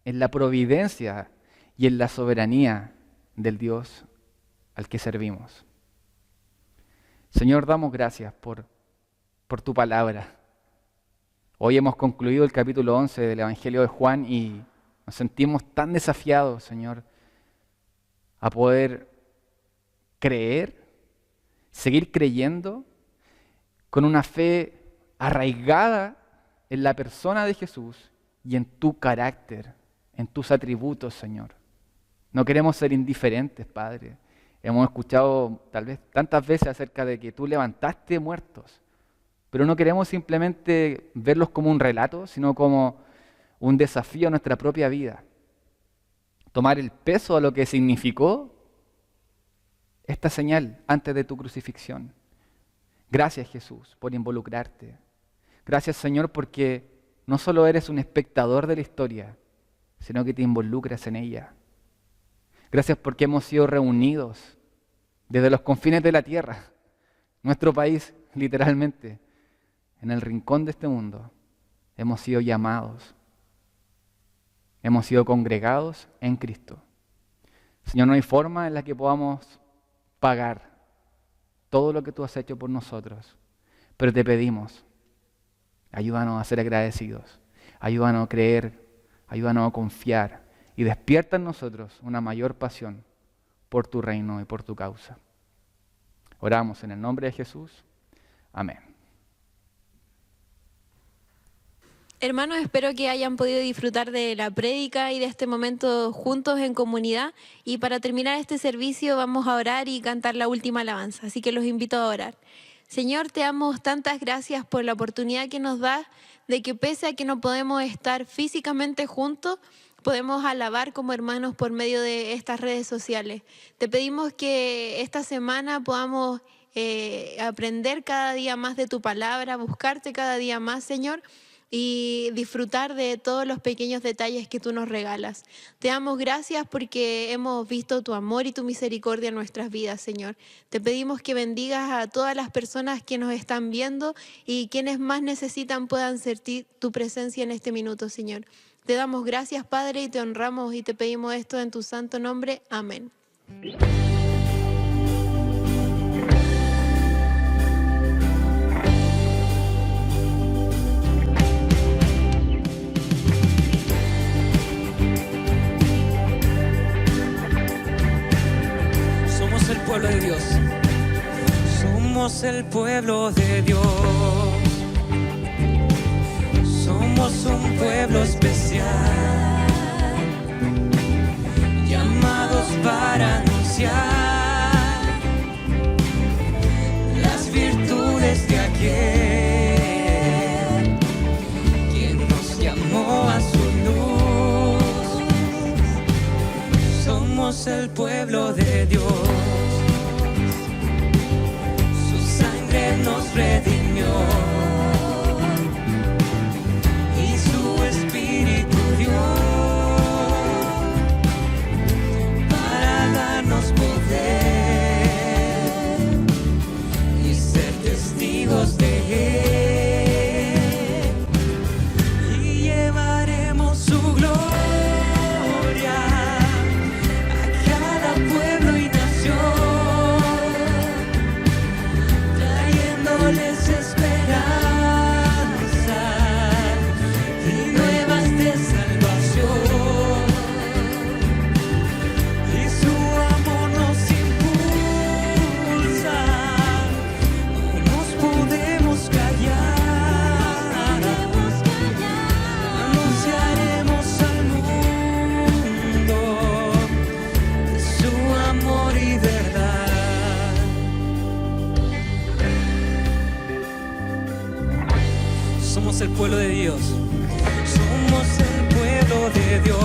en la providencia y en la soberanía del Dios al que servimos? Señor, damos gracias por tu palabra. Hoy hemos concluido el capítulo 11 del Evangelio de Juan y nos sentimos tan desafiados, Señor, a poder creer, seguir creyendo con una fe arraigada en la persona de Jesús y en tu carácter, en tus atributos, Señor. No queremos ser indiferentes, Padre. Hemos escuchado tal vez tantas veces acerca de que tú levantaste muertos, pero no queremos simplemente verlos como un relato, sino como un desafío a nuestra propia vida. tomar el peso de lo que significó esta señal antes de tu crucifixión. Gracias, Jesús, por involucrarte. Gracias, Señor, porque no solo eres un espectador de la historia, sino que te involucras en ella. Gracias porque hemos sido reunidos desde los confines de la tierra, nuestro país, literalmente, en el rincón de este mundo. Hemos sido llamados, hemos sido congregados en Cristo. Señor, no hay forma en la que podamos pagar todo lo que tú has hecho por nosotros, pero te pedimos, ayúdanos a ser agradecidos, ayúdanos a creer, ayúdanos a confiar y despierta en nosotros una mayor pasión por tu reino y por tu causa. Oramos en el nombre de Jesús. Amén. Hermanos, espero que hayan podido disfrutar de la prédica y de este momento juntos en comunidad. Y para terminar este servicio vamos a orar y cantar la última alabanza. Así que los invito a orar. Señor, te damos tantas gracias por la oportunidad que nos das de que pese a que no podemos estar físicamente juntos, podemos alabar como hermanos por medio de estas redes sociales. Te pedimos que esta semana podamos aprender cada día más de tu palabra, buscarte cada día más, Señor, y disfrutar de todos los pequeños detalles que tú nos regalas. Te damos gracias porque hemos visto tu amor y tu misericordia en nuestras vidas, Señor. Te pedimos que bendigas a todas las personas que nos están viendo y quienes más necesitan puedan sentir tu presencia en este minuto, Señor. Te damos gracias, Padre, y te honramos y te pedimos esto en tu santo nombre. Amén. Somos el pueblo de Dios. Somos el pueblo de Dios. Somos un pueblo especial, llamados para anunciar las virtudes de aquel quien nos llamó a su luz. Somos el pueblo de Dios, su sangre nos redimió. El pueblo de Dios, somos el pueblo de Dios,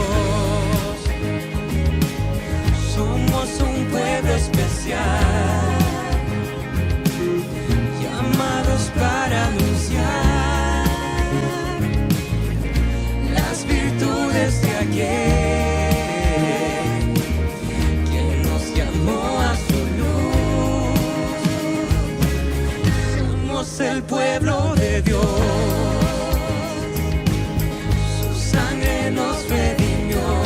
somos un pueblo especial, llamados para anunciar las virtudes de aquel quien nos llamó a su luz. Somos el pueblo de Dios, nos redimió.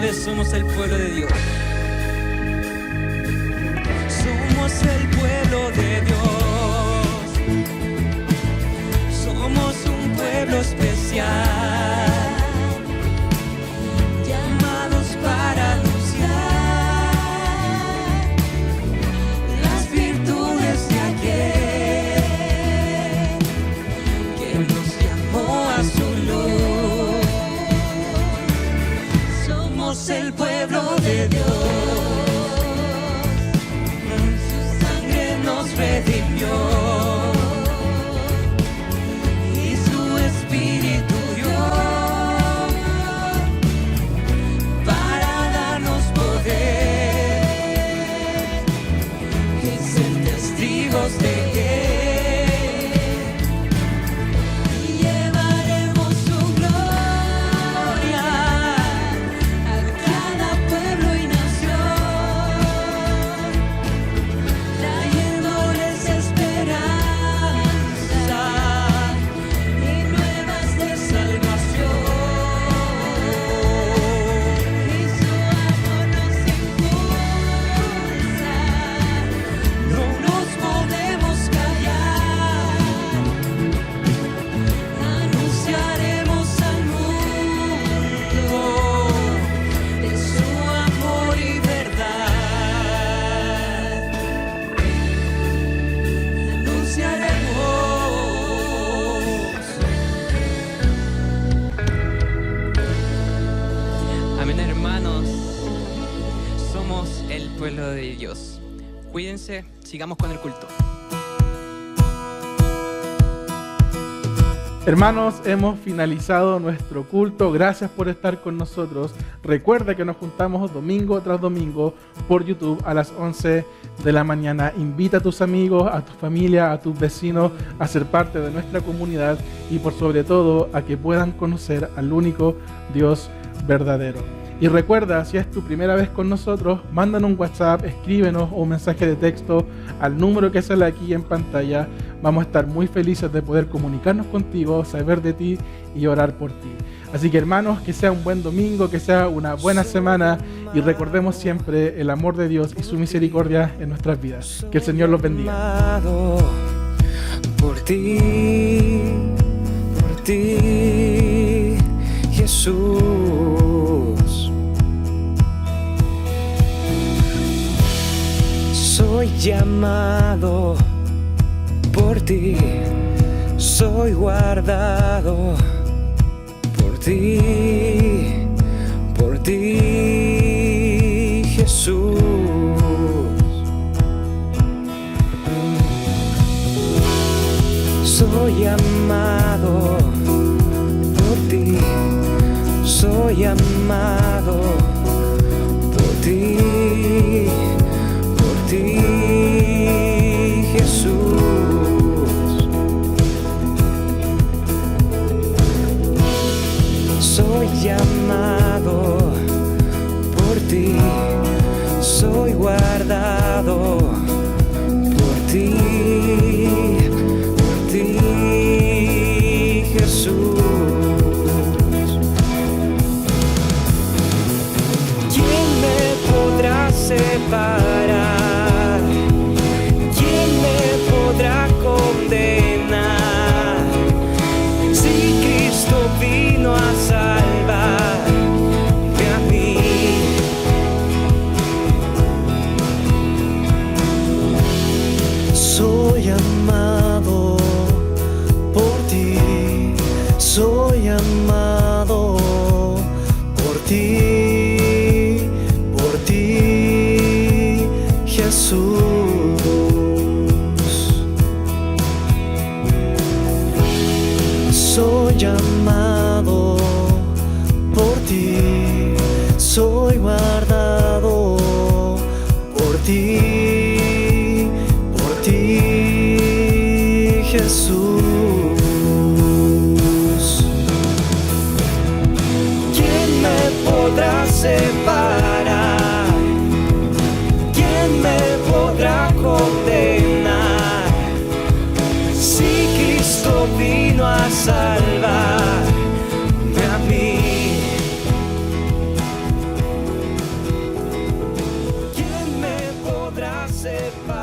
vez somos el pueblo de Dios. Somos el pueblo de Dios. Somos un pueblo especial, llamados para anunciar las virtudes de aquel que nos llamó a su luz. Somos el pueblo de Dios. Su sangre nos redimió y su espíritu dio para darnos poder y ser testigos de él. Y llevaremos su gloria a cada pueblo y nación, trayéndoles esperanza y nuevas de salvación. Y su amor nos impulsa, no nos podemos callar. Anunciaremos al mundo de su amor y verdad. Anunciaremos. Amén, hermanos. Somos el pueblo de Dios. Cuídense, sigamos con el culto. Hermanos, hemos finalizado nuestro culto. Gracias por estar con nosotros. Recuerda que nos juntamos domingo tras domingo por YouTube a las 11 de la mañana. Invita a tus amigos, a tu familia, a tus vecinos a ser parte de nuestra comunidad y por sobre todo a que puedan conocer al único Dios verdadero. Y recuerda, si es tu primera vez con nosotros, mándanos un WhatsApp, escríbenos un mensaje de texto al número que sale aquí en pantalla. Vamos a estar muy felices de poder comunicarnos contigo, saber de ti y orar por ti. Así que hermanos, que sea un buen domingo, que sea una buena semana y recordemos siempre el amor de Dios y su misericordia en nuestras vidas. Que el Señor los bendiga. Por ti, Jesús. Soy llamado por ti, soy guardado por ti, Jesús. Soy amado por ti, soy amado por ti, Jesús. Soy llamado por ti, soy guardado por ti, Jesús. ¿Quién me podrá separar? ¿Quién me podrá condenar? Si Cristo vino a salvarme a mí. Soy amado por ti, soy amado por ti, Jesús. Soy amado por ti, soy guardado por ti, Jesús. ¿Quién me podrá separar? ¿Quién me podrá condenar? Si Cristo vino a salvarme a mí. sepa